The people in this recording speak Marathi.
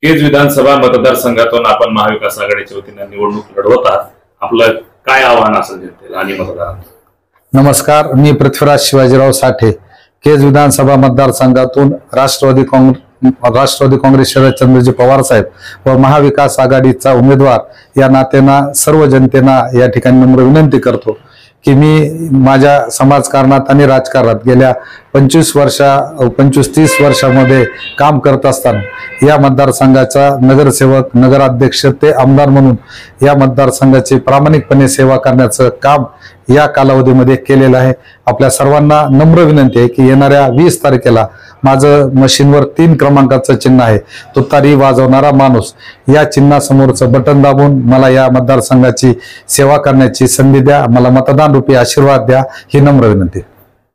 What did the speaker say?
केज विधानसभा मतदारसंघातून आपण महाविकास आघाडीच्या वतीने निवडणूक लढवत आहात. आपलं काय आव्हान असेल जनतेला आणि मतदारांना? नमस्कार, मी पृथ्वीराज शिवाजीराव साठे, केज विधानसभा मतदारसंघातून राष्ट्रवादी काँग्रेस शरदचंद्रजी पवार साहेब व महाविकास आघाडीचा उमेदवार या नात्यानं सर्व जनतेना या ठिकाणी नम्र विनंती करतो की मी माझ्या समाजकारणात आणि राजकारणात गेल्या 25-30 वर्षामध्ये काम करत असताना या मतदारसंघाचा नगरसेवक, नगराध्यक्ष ते आमदार म्हणून या मतदारसंघाची प्रामाणिकपणे सेवा करण्याचं काम या कालावधीमध्ये केलेलं आहे. आपल्या सर्वांना नम्र विनंती आहे की येणाऱ्या 20 तारखेला माझं मशीनवर 3 क्रमांकाचं चिन्ह आहे, तुतारी वाजवणारा माणूस या चिन्हासमोरचं बटन दाबून मला या मतदारसंघाची सेवा करण्याची संधी द्या, मला मतदान रूपी आशीर्वाद द्या, ही नम्र विनंती.